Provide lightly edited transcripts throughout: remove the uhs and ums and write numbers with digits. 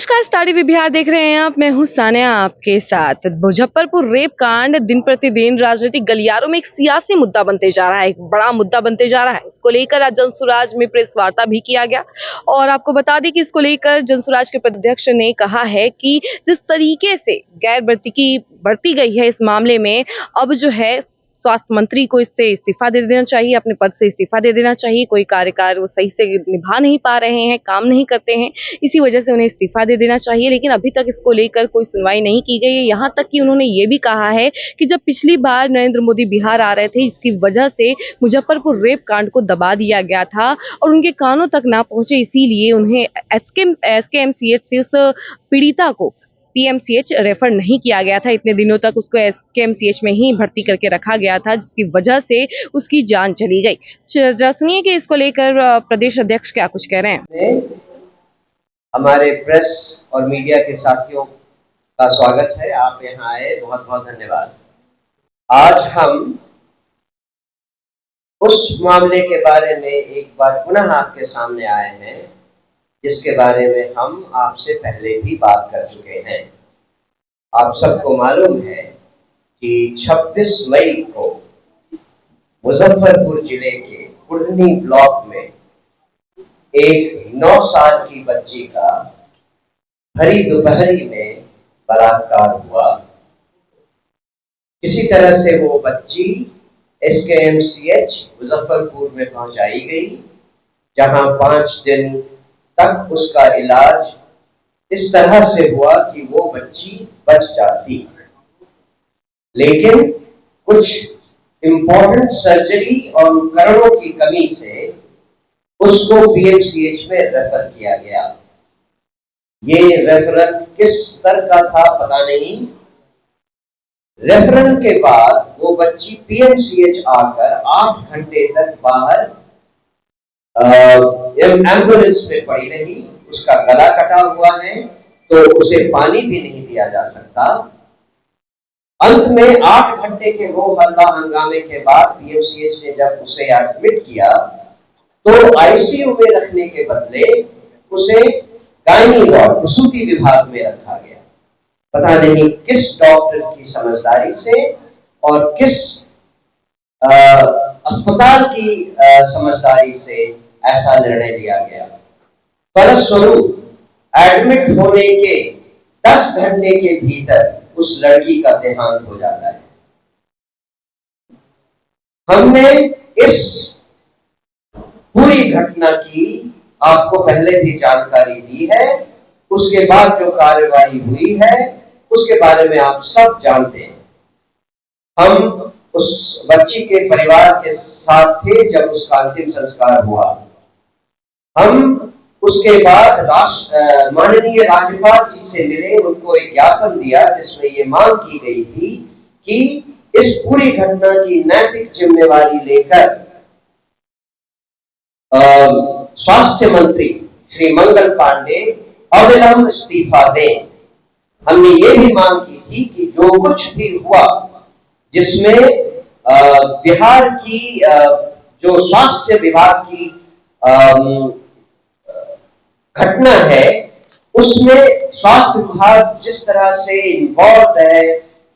नमस्कार, study with Bihar देख रहे हैं आप। मैं हूं सानिया आपके साथ। मुजफ्फरपुर रेप कांड दिन प्रतिदिन राजनीतिक गलियारों में एक सियासी मुद्दा बनते जा रहा है, एक बड़ा मुद्दा बनते जा रहा है। इसको लेकर आज जनसुराज में प्रेस वार्ता भी किया गया और आपको बता दें कि इसको लेकर जनसुराज के अध्यक्ष ने कहा है कि जिस तरीके से गैर बरती गई है इस मामले में, अब जो है स्वास्थ्य मंत्री को इससे इस्तीफा दे देना चाहिए, अपने पद से इस्तीफा दे देना चाहिए। कोई कार्यकाल वो सही से निभा नहीं पा रहे हैं, काम नहीं करते हैं, इसी वजह से उन्हें इस्तीफा दे देना चाहिए। लेकिन अभी तक इसको लेकर कोई सुनवाई नहीं की गई है। यहाँ तक कि उन्होंने ये भी कहा है कि जब पिछली बार नरेंद्र मोदी बिहार आ रहे थे, इसकी वजह से मुजफ्फरपुर रेप कांड को दबा दिया गया था और उनके कानों तक ना पहुंचे, इसीलिए उन्हें एसकेएमसीएच से उस पीड़िता को पीएमसीएच रेफर नहीं किया गया था। इतने दिनों तक उसको एसकेएमसीएच में ही भर्ती करके रखा गया था, जिसकी वजह से उसकी जान चली गई। जरा सुनिए कि इसको लेकर प्रदेश अध्यक्ष क्या कुछ कह रहे हैं। हमारे प्रेस और मीडिया के साथियों का स्वागत है। आप यहाँ आए, बहुत बहुत धन्यवाद। आज हम उस मामले के बारे में एक बार पुनः आपके सामने आए हैं जिसके बारे में हम आपसे पहले भी बात कर चुके हैं। आप सबको मालूम है कि 26 मई को मुजफ्फरपुर जिले के कुर्दनी ब्लॉक में एक 9 साल की बच्ची का भरी दोपहरी में बलात्कार हुआ। किसी तरह से वो बच्ची एसकेएमसीएच मुजफ्फरपुर में पहुंचाई गई, जहां 5 दिन तक उसका इलाज इस तरह से हुआ कि वो बच्ची बच जाती, लेकिन कुछ इम्पोर्टेंट सर्जरी और उपकरणों की कमी से उसको पीएमसीएच में रेफर किया गया। ये रेफरल किस स्तर का था पता नहीं। रेफरल के बाद वो बच्ची पीएमसीएच आकर 8 घंटे तक बाहर एम्बुलेंस में पड़ी रही। उसका गला कटा हुआ है तो उसे पानी भी नहीं दिया जा सकता। अंत में 8 घंटे के हो हल्ला हंगामे के बाद पीएमसीएच ने जब उसे एडमिट किया तो आईसीयू में रखने के बदले उसे गायनी वार्ड प्रसूति विभाग में रखा गया। पता नहीं किस डॉक्टर की समझदारी से और किस अस्पताल की समझदारी से ऐसा निर्णय लिया गया। फलस्वरूप एडमिट होने के 10 घंटे के भीतर उस लड़की का देहांत हो जाता है। हमने इस पूरी घटना की आपको पहले भी जानकारी दी है। उसके बाद जो कार्रवाई हुई है उसके बारे में आप सब जानते हैं। हम उस बच्ची के परिवार के साथ थे जब उसका अंतिम संस्कार हुआ। हम उसके बाद माननीय राज्यपाल जी से मिले, उनको एक ज्ञापन दिया जिसमें ये मांग की गई थी कि इस पूरी घटना की नैतिक जिम्मेवारी लेकर स्वास्थ्य मंत्री श्री मंगल पांडे अविलंब इस्तीफा दें। हमने ये भी मांग की थी कि जो कुछ भी हुआ जिसमें बिहार की जो स्वास्थ्य विभाग की घटना है उसमें स्वास्थ्य विभाग जिस तरह से इन्वॉल्व है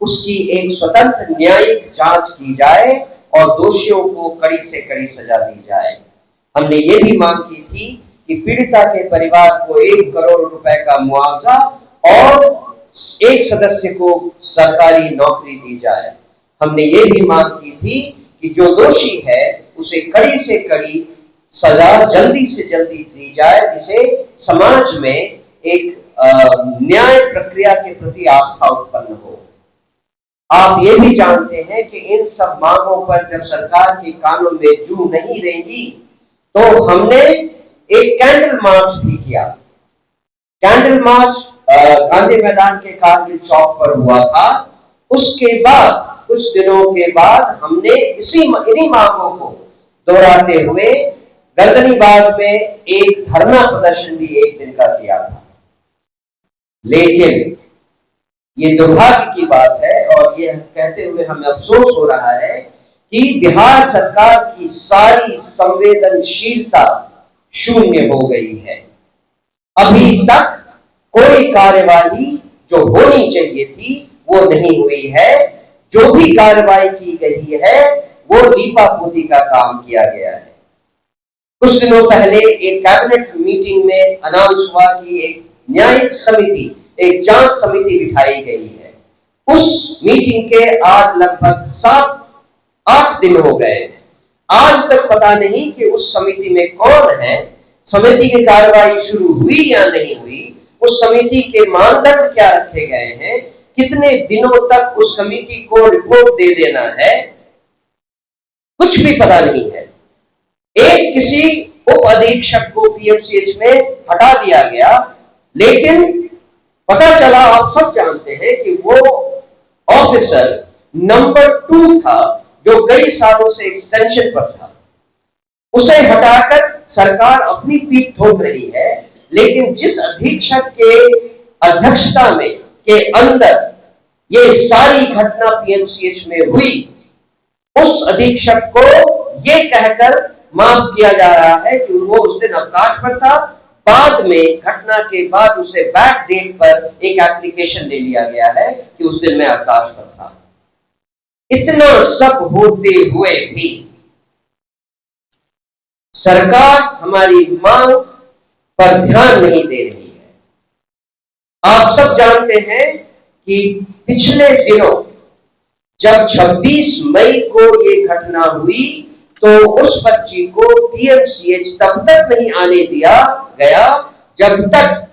उसकी एक स्वतंत्र न्यायिक जांच की जाए और दोषियों को कड़ी से कड़ी सजा दी जाए। हमने ये भी मांग की थी कि पीड़िता के परिवार को 1 करोड़ रुपए का मुआवजा और एक सदस्य को सरकारी नौकरी दी जाए। हमने ये भी मांग की थी कि जो दोषी है उसे कड़ी से कड़ी सजा जल्दी से जल्दी दी जाए, जिसे समाज में एक न्याय प्रक्रिया के प्रति आस्था उत्पन्न हो। आप ये भी जानते हैं कि इन सब मांगों पर जब सरकार के कानों में जू नहीं रहेगी तो हमने एक कैंडल मार्च भी किया। कैंडल मार्च गांधी मैदान के कारगिल चौक पर हुआ था। उसके बाद कुछ दिनों के बाद हमने इन्हीं मांगों को दोहराते हुए गर्दनीबाग में एक धरना प्रदर्शन भी 1 दिन का किया था। लेकिन ये दुर्भाग्य की बात है और ये कहते हुए हमें अफसोस हो रहा है कि बिहार सरकार की सारी संवेदनशीलता शून्य हो गई है। अभी तक कोई कार्यवाही जो होनी चाहिए थी वो नहीं हुई है। जो भी कार्रवाई की गई है वो लीपापोती का काम किया गया है। कुछ दिनों पहले एक कैबिनेट मीटिंग में अनाउंस हुआ कि एक न्यायिक समिति, एक जांच समिति बिठाई गई है। उस मीटिंग के आज लगभग 7-8 दिन हो गए हैं। आज तक पता नहीं कि उस समिति में कौन है, समिति की कार्रवाई शुरू हुई या नहीं हुई, उस समिति के मानदंड क्या रखे गए हैं, कितने दिनों तक उस कमेटी को रिपोर्ट दे देना है, कुछ भी पता नहीं है। एक किसी उप अधीक्षक को पीएमसीएच में हटा दिया गया, लेकिन पता चला, आप सब जानते हैं कि वो ऑफिसर नंबर 2 था जो कई सालों से एक्सटेंशन पर था। उसे हटाकर सरकार अपनी पीठ ठोक रही है, लेकिन जिस अधीक्षक के अध्यक्षता में के अंदर ये सारी घटना पीएमसीएच में हुई, उस अधीक्षक को ये कहकर माफ किया जा रहा है कि वो उस दिन अवकाश पर था। बाद में घटना के बाद उसे बैक डेट पर एक एप्लीकेशन ले लिया गया है कि उस दिन मैं अवकाश पर था। इतना सब होते हुए भी सरकार हमारी मांग पर ध्यान नहीं दे रही है। आप सब जानते हैं कि पिछले दिनों जब 26 मई को ये घटना हुई तो उस बच्ची को पीएमसीएच तब तक नहीं आने दिया गया जब तक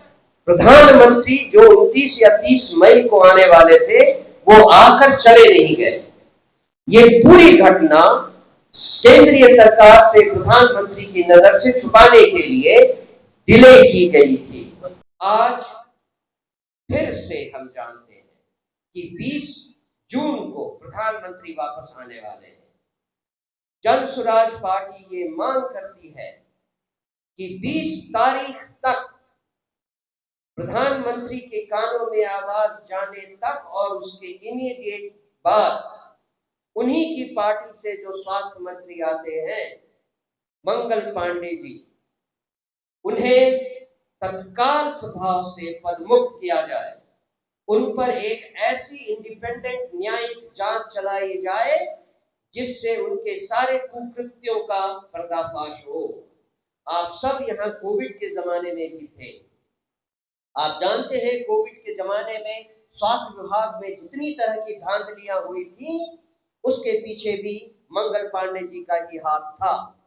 प्रधानमंत्री जो 29 या 30 मई को आने वाले थे वो आकर चले नहीं गए। ये पूरी घटना केंद्रीय सरकार से प्रधानमंत्री की नजर से छुपाने के लिए डिले की गई थी। आज फिर से हम जानते हैं कि 20 जून को प्रधानमंत्री वापस आने वाले हैं। जन सुराज पार्टी ये मांग करती है कि 20 तारीख तक प्रधानमंत्री के कानों में आवाज जाने तक और उसके इमीडिएट बाद उन्हीं की पार्टी से जो स्वास्थ्य मंत्री आते हैं मंगल पांडे जी, उन्हें तत्काल प्रभाव से पदमुक्त किया जाए। उन पर एक ऐसी इंडिपेंडेंट न्यायिक जांच चलाई जाए जिससे उनके सारे कुकृत्यों का पर्दाफाश हो। आप सब यहाँ कोविड के जमाने में भी थे। आप जानते हैं कोविड के जमाने में स्वास्थ्य विभाग में जितनी तरह की धांधलियां हुई थी उसके पीछे भी मंगल पांडे जी का ही हाथ था।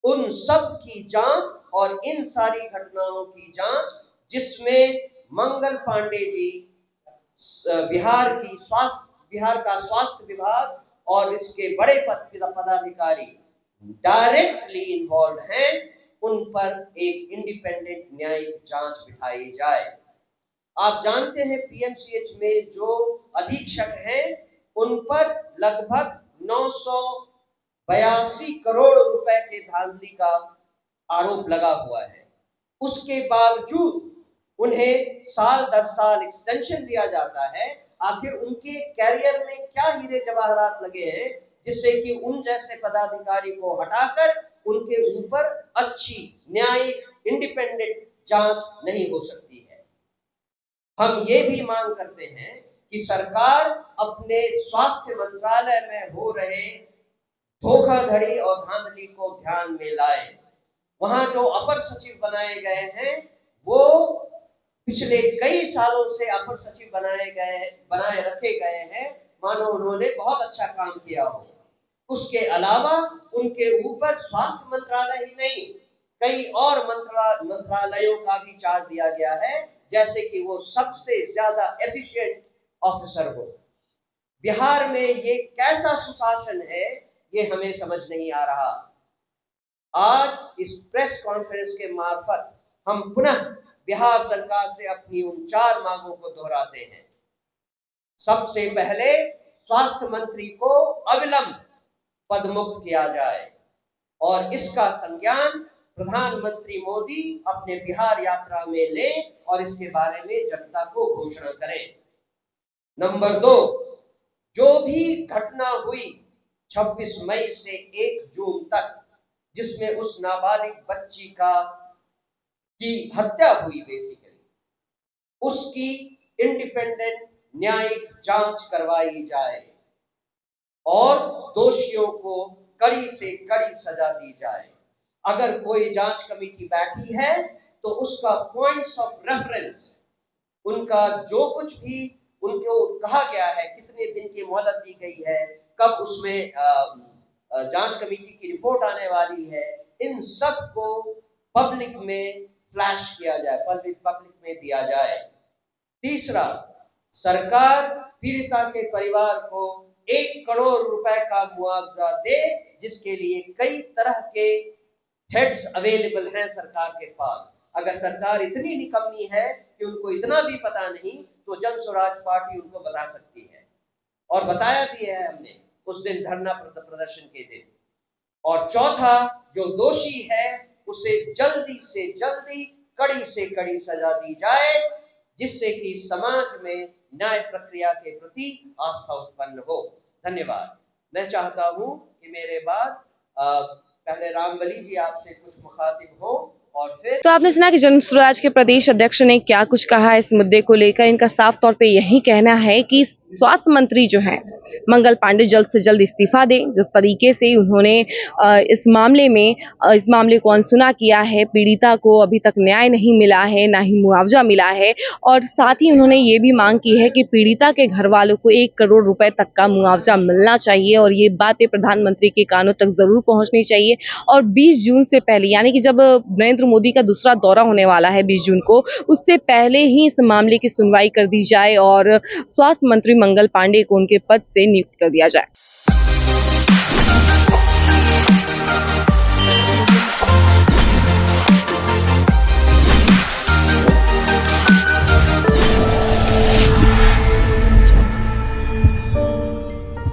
उन सब की जांच और इन सारी घटनाओं की जांच जिसमें मंगल पांडे जी बिहार का स्वास्थ्य विभाग और इसके बड़े पदाधिकारी डायरेक्टली इन्वॉल्व हैं, उन पर एक इंडिपेंडेंट न्यायिक जांच बिठाई जाए। आप जानते हैं पीएमसीएच में जो अधीक्षक हैं उन पर लगभग 982 करोड़ रुपए के धांधली का आरोप लगा हुआ है। उसके बावजूद उन्हें साल दर साल एक्सटेंशन दिया जाता है। आखिर उनके कैरियर में क्या हीरे जवाहरात लगे हैं जिससे कि उन जैसे पदाधिकारी को हटाकर उनके ऊपर अच्छी न्यायिक इंडिपेंडेंट जांच नहीं हो सकती है। हम ये भी मांग करते हैं कि सरकार अपने स्वास्थ्य मंत्रालय में हो रहे धोखाधड़ी और धांधली को ध्यान में लाए। वहां जो अपर सचिव बनाए गए हैं वो पिछले कई सालों से अपर सचिव बनाए रखे गए हैं, मानो उन्होंने बहुत अच्छा काम किया हो। उसके अलावा उनके ऊपर स्वास्थ्य मंत्रालय ही नहीं कई और मंत्रालयों का भी चार्ज दिया गया है, जैसे कि वो सबसे ज्यादा एफिशिएंट ऑफिसर हो। बिहार में ये कैसा सुशासन है ये हमें समझ नहीं आ रहा। आज इस प्रेस कॉन्फ्रेंस के मार्फत हम पुनः बिहार सरकार से अपनी उन 4 मांगों को दोहराते हैं। सबसे पहले स्वास्थ्य मंत्री को अविलंब पदमुक्त किया जाए और इसका संज्ञान प्रधानमंत्री मोदी अपने बिहार यात्रा में लें और इसके बारे में जनता को घोषणा करें। नंबर 2, जो भी घटना हुई 26 मई से 1 जून तक जिसमें उस नाबालिग बच्ची की हत्या हुई, बेसिकली उसकी इंडिपेंडेंट न्यायिक जांच करवाई जाए और दोषियों को कड़ी से कड़ी सजा दी जाए। अगर कोई जांच कमेटी बैठी है तो उसका पॉइंट्स ऑफ रेफरेंस, उनका जो कुछ भी उनको कहा गया है, कितने दिन की मोहलत दी गई है, कब उसमें जांच कमेटी की रिपोर्ट आने वाली है, इन सब को पब्लिक में फ्लैश किया जाए, पब्लिक में दिया जाए। तीसरा, सरकार पीड़िता के परिवार को 1 करोड़ रुपए का मुआवजा दे, जिसके लिए कई तरह के हेड्स अवेलेबल हैं सरकार के पास। अगर सरकार इतनी निकम्मी है कि उनको इतना भी पता नहीं, तो जन स्वराज पार्टी उनको बता सकती है, और बताया भी है हमने उस दिन धरना प्रदर्शन के दिन। और चौथा, जो दोषी है उसे जल्दी से जल्दी, कड़ी से कड़ी सजा दी जाए, जिससे कि समाज में न्याय प्रक्रिया के प्रति आस्था उत्पन्न हो। धन्यवाद। मैं चाहता हूं कि मेरे बाद पहले रामबली जी आपसे कुछ मुखातिब हो और फिर। तो आपने सुना कि जन स्वराज के प्रदेश अध्यक्ष ने क्या कुछ कहा इस मुद्दे को लेकर। इनका साफ तौर पे यही कहना है कि स्वास्थ्य मंत्री जो हैं मंगल पांडे जल्द से जल्द इस्तीफा दें। जिस तरीके से उन्होंने इस मामले को अनसुना किया है, पीड़िता को अभी तक न्याय नहीं मिला है, ना ही मुआवजा मिला है, और साथ ही उन्होंने ये भी मांग की है कि पीड़िता के घर वालों को 1 करोड़ रुपए तक का मुआवजा मिलना चाहिए, और ये बातें प्रधानमंत्री के कानों तक जरूर पहुंचनी चाहिए। और 20 जून से पहले, यानी कि जब नरेंद्र मोदी का दूसरा दौरा होने वाला है 20 जून को, उससे पहले ही इस मामले की सुनवाई कर दी जाए और स्वास्थ्य मंत्री मंगल पांडे को उनके पद से नियुक्त कर दिया जाए।